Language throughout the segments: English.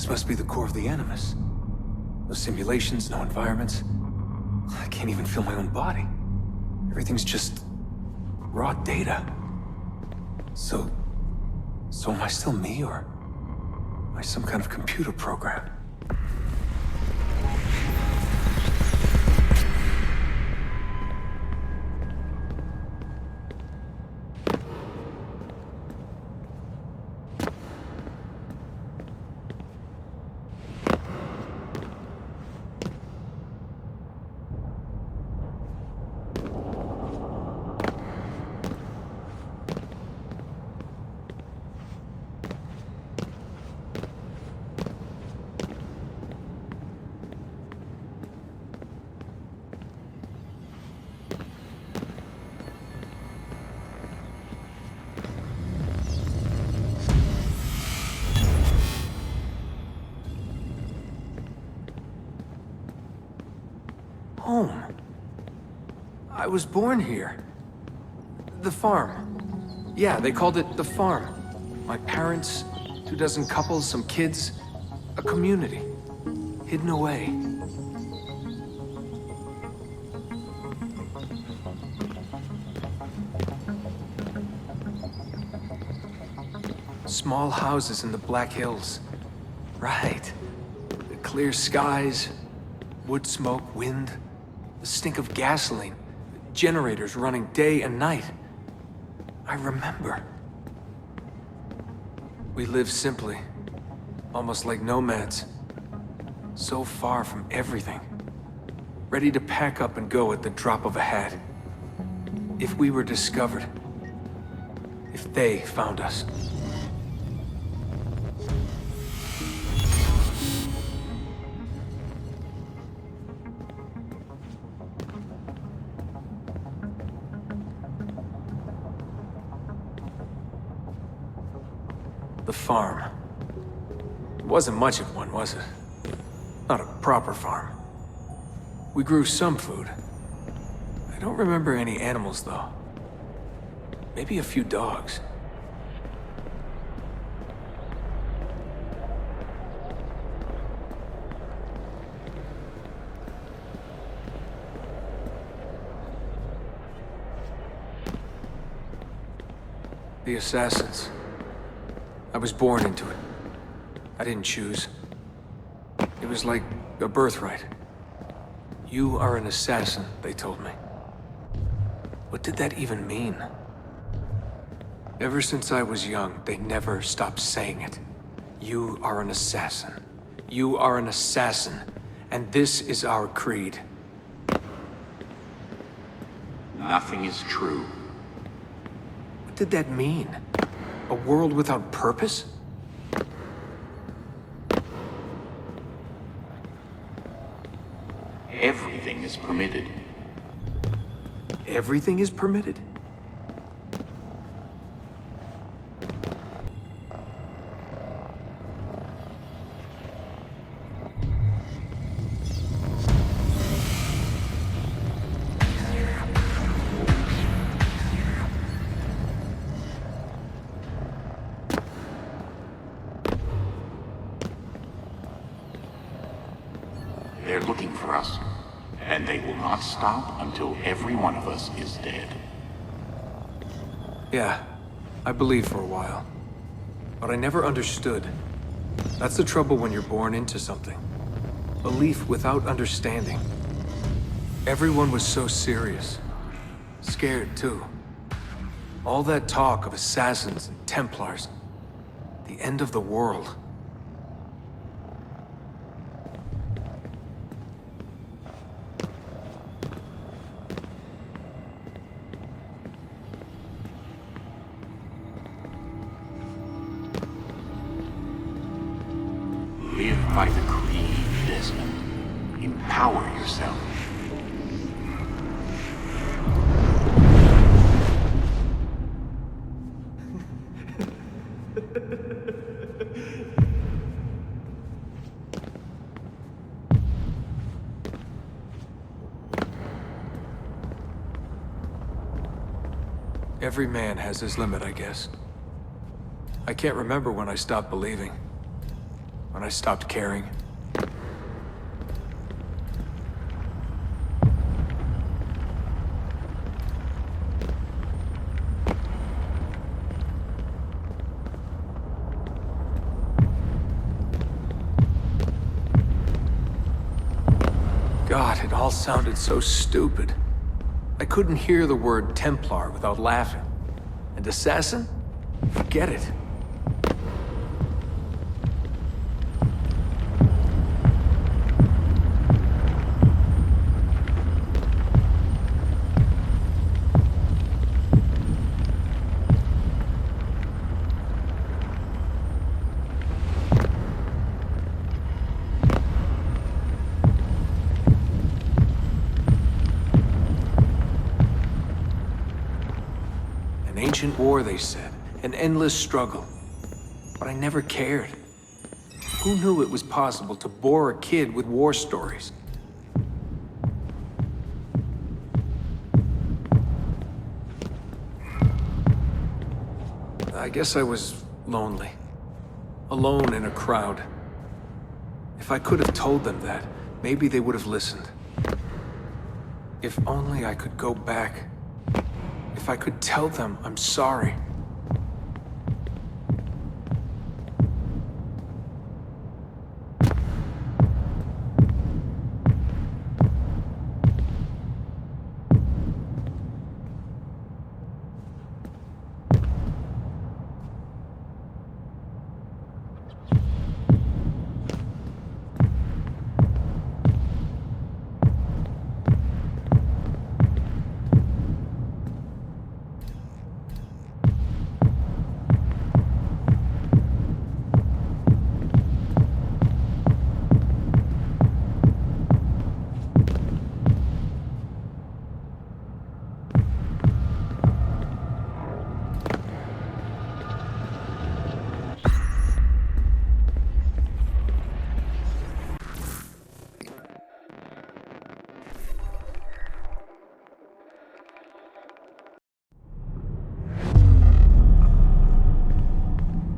This must be the core of the Animus. No simulations, no environments. I can't even feel my own body. Everything's just raw data. So am I still me, or am I some kind of computer program? Home. I was born here. The farm. Yeah, they called it the farm. My parents, 24 couples, some kids, a community. Hidden away. Small houses in the Black Hills. Right. The clear skies, wood smoke, wind. The stink of gasoline, generators running day and night. I remember. We lived simply, almost like nomads. So far from everything. Ready to pack up and go at the drop of a hat. If we were discovered. If they found us. The farm. It wasn't much of one, was it? Not a proper farm. We grew some food. I don't remember any animals, though. Maybe a few dogs. The assassins. I was born into it. I didn't choose. It was like a birthright. You are an assassin, they told me. What did that even mean? Ever since I was young, they never stopped saying it. You are an assassin. You are an assassin. And this is our creed. Nothing is true. What did that mean? A world without purpose? Everything is permitted. Everything is permitted? They're looking for us, and they will not stop until every one of us is dead. Yeah, I believed for a while. But I never understood. That's the trouble when you're born into something. Belief without understanding. Everyone was so serious. Scared, too. All that talk of assassins and Templars. The end of the world. Live by the creed, Desmond. Empower yourself. Every man has his limit, I guess. I can't remember when I stopped believing. when I stopped caring. God, it all sounded so stupid. I couldn't hear the word Templar without laughing. And assassin? Forget it. An ancient war, they said. An endless struggle. But I never cared. Who knew it was possible to bore a kid with war stories? I guess I was lonely. Alone in a crowd. If I could have told them that, maybe they would have listened. If only I could go back. If I could tell them I'm sorry.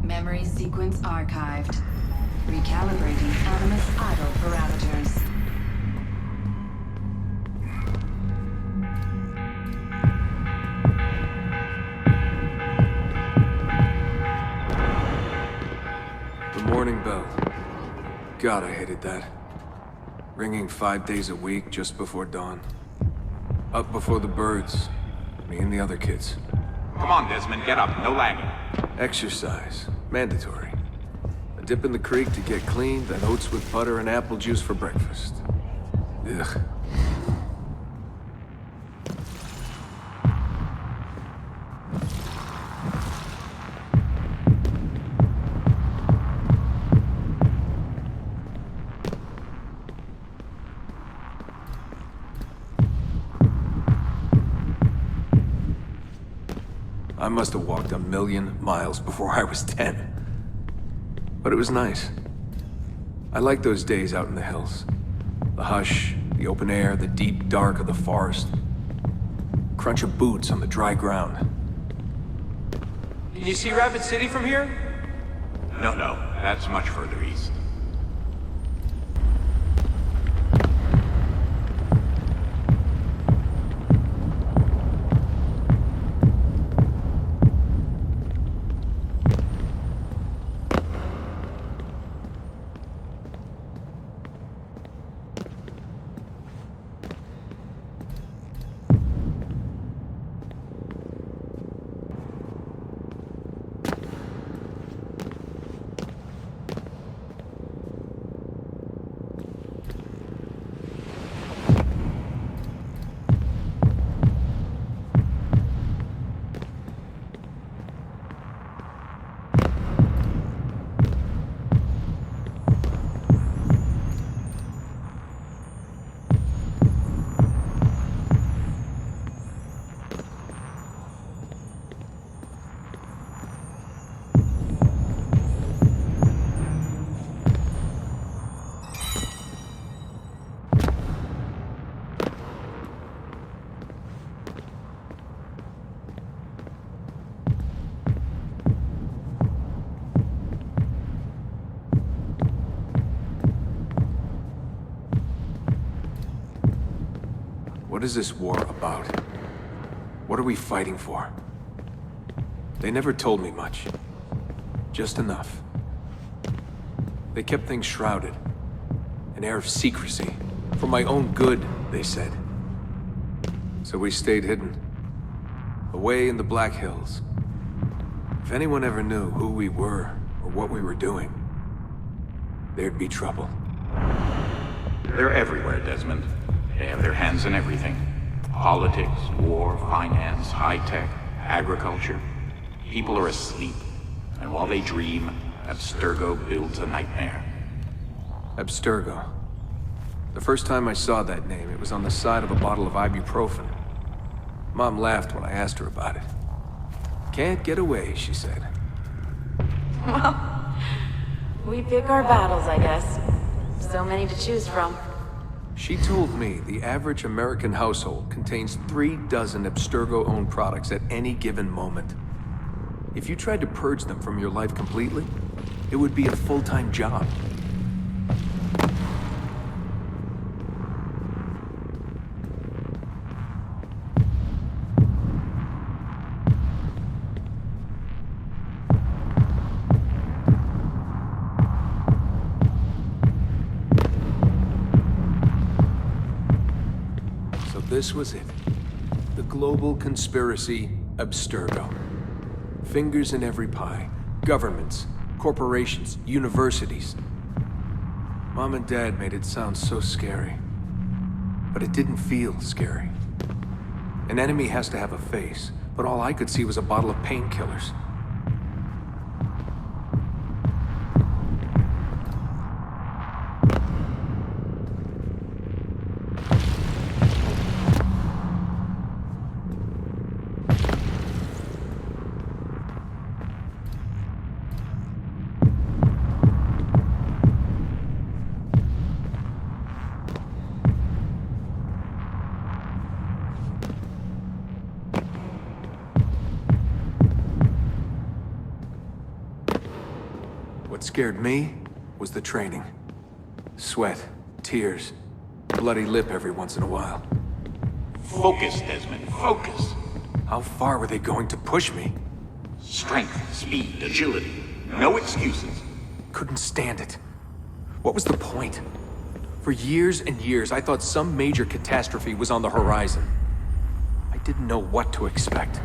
Memory sequence archived. Recalibrating Animus idle parameters. The morning bell. God, I hated that. Ringing 5 days a week just before dawn. Up before the birds. Me and the other kids. Come on, Desmond, get up. No lagging. Exercise. Mandatory. A dip in the creek to get clean, then oats with butter and apple juice for breakfast. Ugh. I must have walked 1,000,000 miles before I was 10. But it was nice. I liked those days out in the hills. The hush, the open air, the deep dark of the forest. Crunch of boots on the dry ground. Can you see Rapid City from here? No, that's much further east. What is this war about? What are we fighting for? They never told me much. Just enough. They kept things shrouded. An air of secrecy. For my own good, they said. So we stayed hidden. Away in the Black Hills. If anyone ever knew who we were, or what we were doing, there'd be trouble. They're everywhere, Desmond. They have their hands in everything. Politics, war, finance, high-tech, agriculture. People are asleep. And while they dream, Abstergo builds a nightmare. Abstergo. The first time I saw that name, it was on the side of a bottle of ibuprofen. Mom laughed when I asked her about it. Can't get away, she said. Well, we pick our battles, I guess. So many to choose from. She told me the average American household contains 3 dozen Abstergo-owned products at any given moment. If you tried to purge them from your life completely, it would be a full-time job. So this was it. The global conspiracy Abstergo. Fingers in every pie. Governments, corporations, universities. Mom and Dad made it sound so scary. But it didn't feel scary. An enemy has to have a face, but all I could see was a bottle of painkillers. What scared me was the training. Sweat, tears, bloody lip every once in a while. Focus, Desmond, focus. How far were they going to push me? Strength, speed, agility. No excuses. Couldn't stand it. What was the point? For years and years, I thought some major catastrophe was on the horizon. I didn't know what to expect.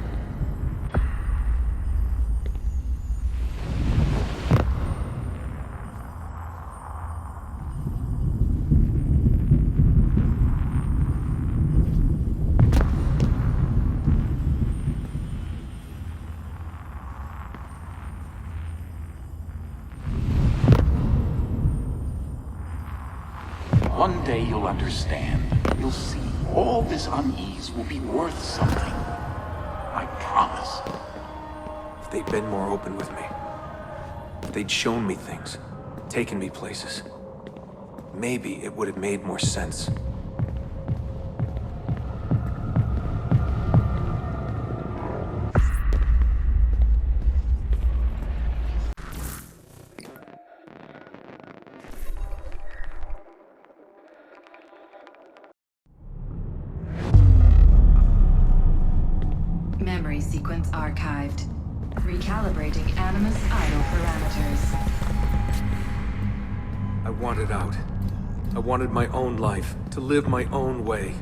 One day you'll understand. You'll see. All this unease will be worth something. I promise. If they'd been more open with me. If they'd shown me things. Taken me places. Maybe it would have made more sense. Memory sequence archived. Recalibrating Animus idle parameters. I wanted out. I wanted my own life, to live my own way.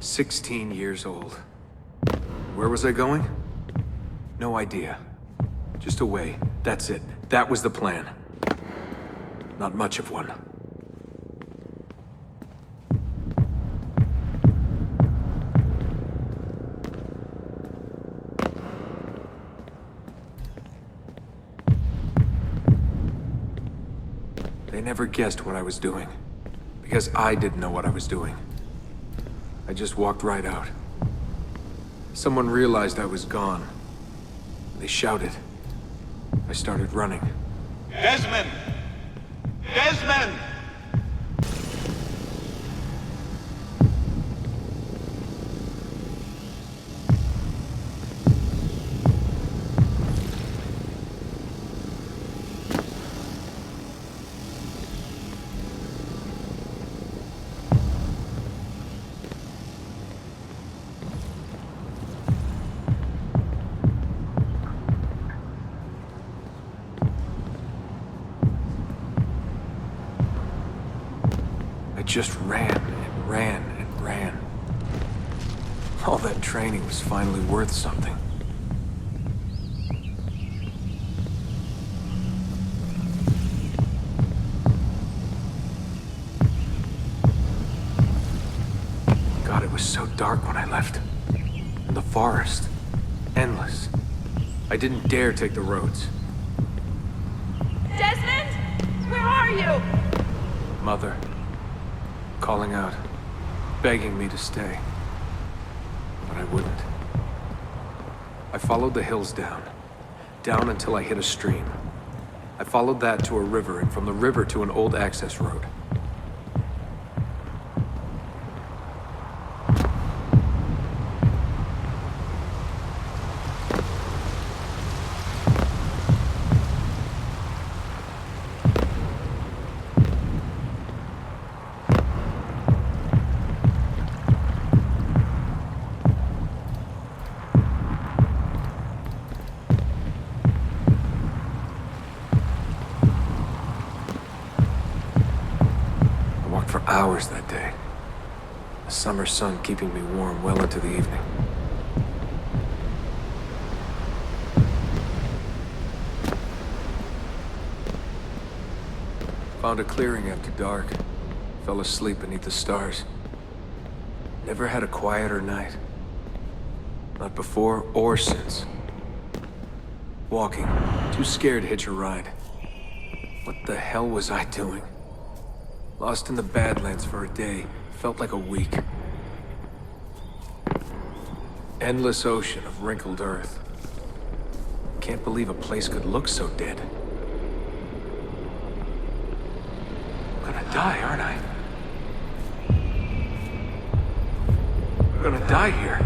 "16 years old. Where was I going? No idea. Just a way. That's it. That was the plan. Not much of one. They never guessed what I was doing. Because I didn't know what I was doing. I just walked right out. Someone realized I was gone. They shouted. I started running. Desmond! Desmond! I just ran and ran and ran. All that training was finally worth something. God, it was so dark when I left. And the forest. Endless. I didn't dare take the roads. Desmond? Where are you? Mother. Calling out. Begging me to stay. But I wouldn't. I followed the hills down. Down until I hit a stream. I followed that to a river, and from the river to an old access road. For hours that day. The summer sun keeping me warm well into the evening. Found a clearing after dark. Fell asleep beneath the stars. Never had a quieter night. Not before or since. Walking. Too scared to hitch a ride. What the hell was I doing? Lost in the Badlands for a day. Felt like a week. Endless ocean of wrinkled earth. Can't believe a place could look so dead. I'm gonna die, aren't I? I'm gonna die here.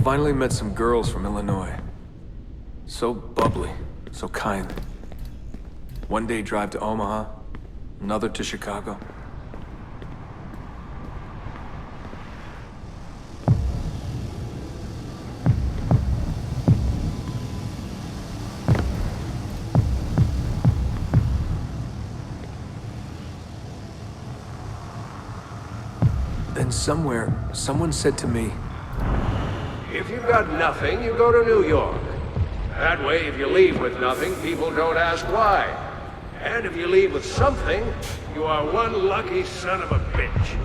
Finally met some girls from Illinois. So bubbly, so kind. One day drive to Omaha, another to Chicago. Then somewhere, someone said to me, If you've got nothing, you go to New York. That way, if you leave with nothing, people don't ask why. And if you leave with something, you are one lucky son of a bitch.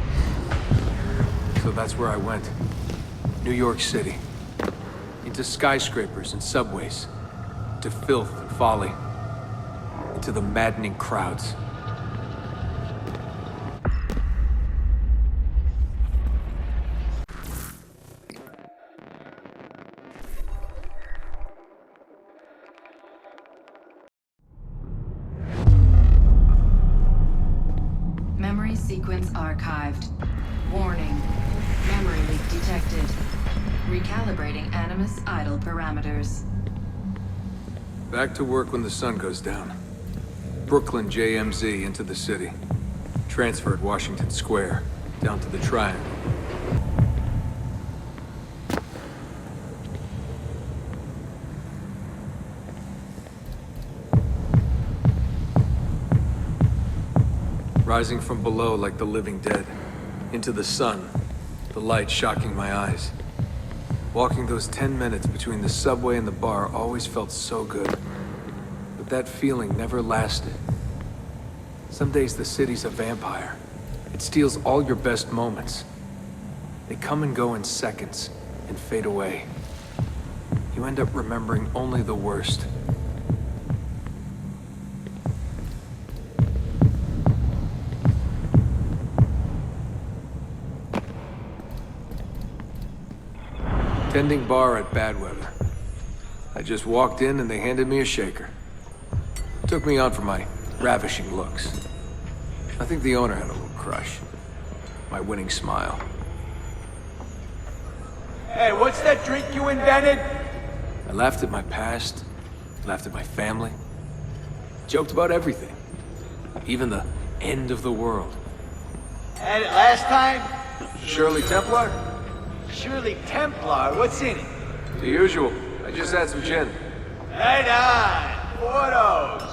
So that's where I went. New York City. Into skyscrapers and subways. To filth and folly. Into the maddening crowds. Memory sequence archived. Warning. Memory leak detected. Recalibrating Animus idle parameters. Back to work when the sun goes down. Brooklyn JMZ into the city. Transferred Washington Square, down to the Triangle. Rising from below like the living dead. Into the sun, the light shocking my eyes. Walking those 10 minutes between the subway and the bar always felt so good. But that feeling never lasted. Some days the city's a vampire. It steals all your best moments. They come and go in seconds, and fade away. You end up remembering only the worst. Tending bar at bad weather. I just walked in and they handed me a shaker. Took me on for my ravishing looks. I think the owner had a little crush. My winning smile. Hey, what's that drink you invented? I laughed at my past, laughed at my family, joked about everything. Even the end of the world. Had it last time? Shirley Templar? Surely Templar, what's in it? The usual. I just had some gin. Right on, photos.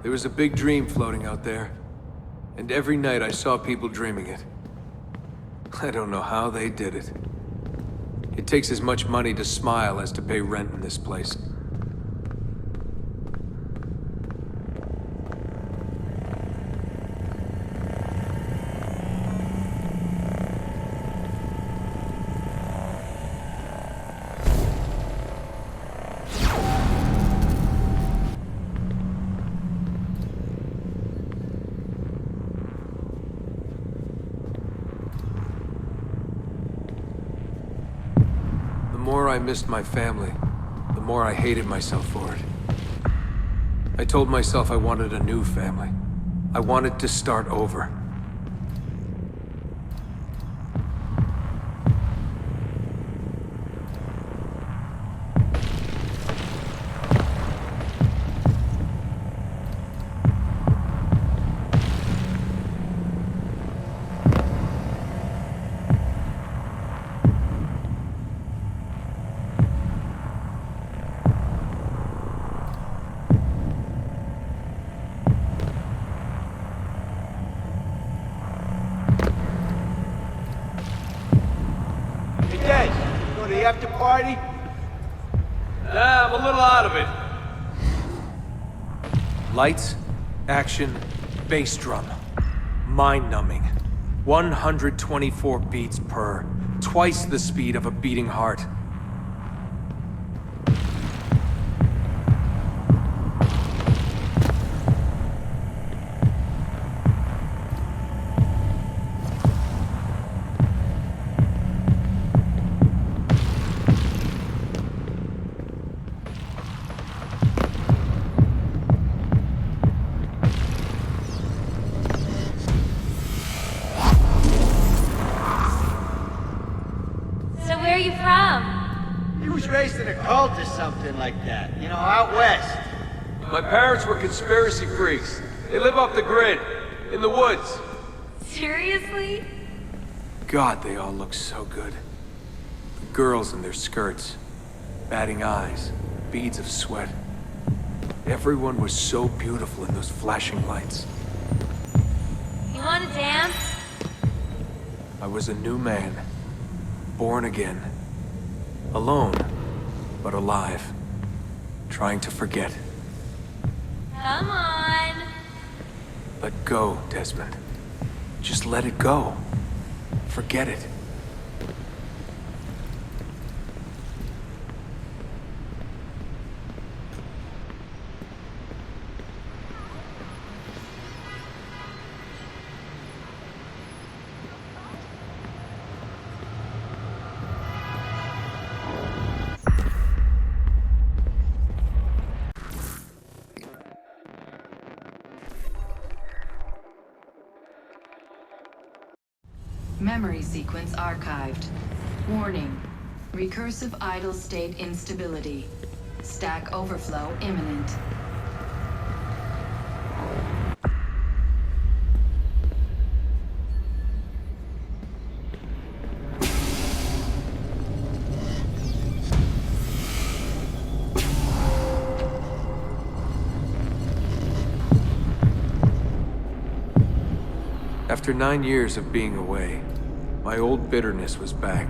There was a big dream floating out there, and every night I saw people dreaming it. I don't know how they did it. It takes as much money to smile as to pay rent in this place. The more I missed my family, the more I hated myself for it. I told myself I wanted a new family. I wanted to start over. Hey, Des, going to the after party? I'm a little out of it. Lights, action, bass drum. Mind-numbing. 124 beats per. Twice the speed of a beating heart. So where are you from? He was raised in a cult or something like that. You know, out west. My parents were conspiracy freaks. They live off the grid, in the woods. Seriously? God, they all look so good. The girls in their skirts, batting eyes, beads of sweat. Everyone was so beautiful in those flashing lights. You want to dance? I was a new man, born again. Alone, but alive. Trying to forget. Come on. Let go, Desmond. Just let it go. Forget it. Memory sequence archived. Warning. Recursive idle state instability. Stack overflow imminent. After 9 years of being away, my old bitterness was back.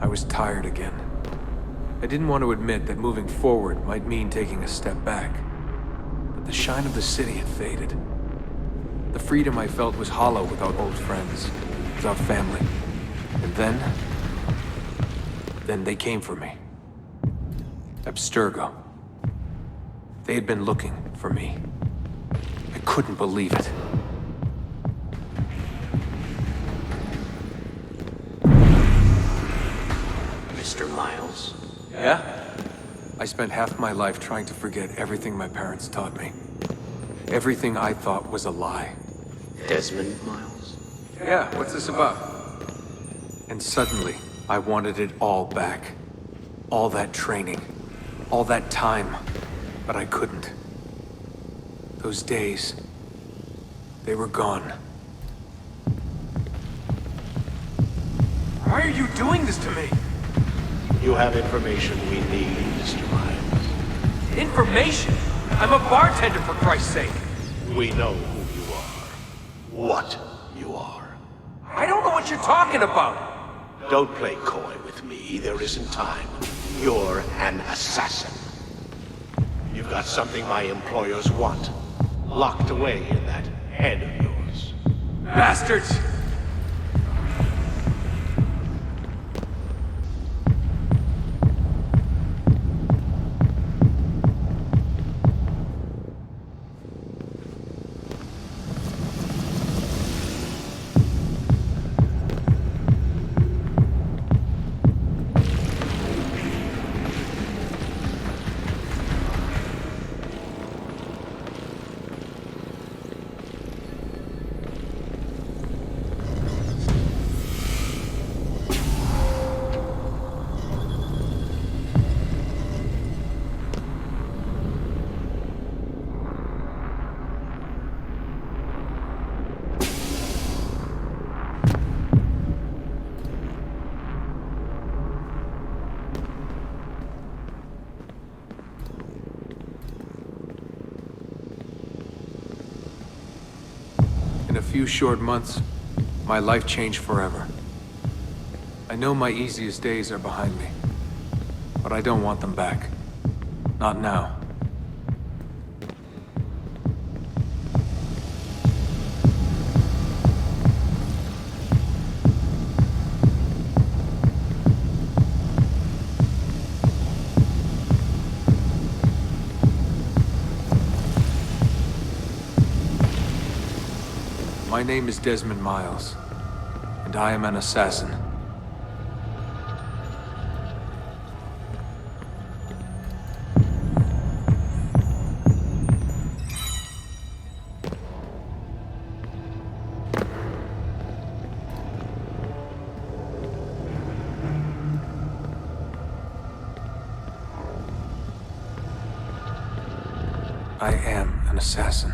I was tired again. I didn't want to admit that moving forward might mean taking a step back. But the shine of the city had faded. The freedom I felt was hollow without old friends, without family. And then they came for me. Abstergo. They had been looking for me. I couldn't believe it. Mr. Miles? Yeah? I spent half my life trying to forget everything my parents taught me. Everything I thought was a lie. Desmond Miles? Yeah, what's this about? And suddenly, I wanted it all back. All that training. All that time. But I couldn't. Those days, they were gone. Why are you doing this to me? You have information we need, Mr. Miles. Information? I'm a bartender, for Christ's sake. We know who you are. What you are. I don't know what you're talking about. Don't play coy with me. There isn't time. You're an assassin. You've got something my employers want. Locked away in that head of yours. Bastards! In a few short months, my life changed forever. I know my easiest days are behind me, but I don't want them back. Not now. My name is Desmond Miles, and I am an assassin. I am an assassin.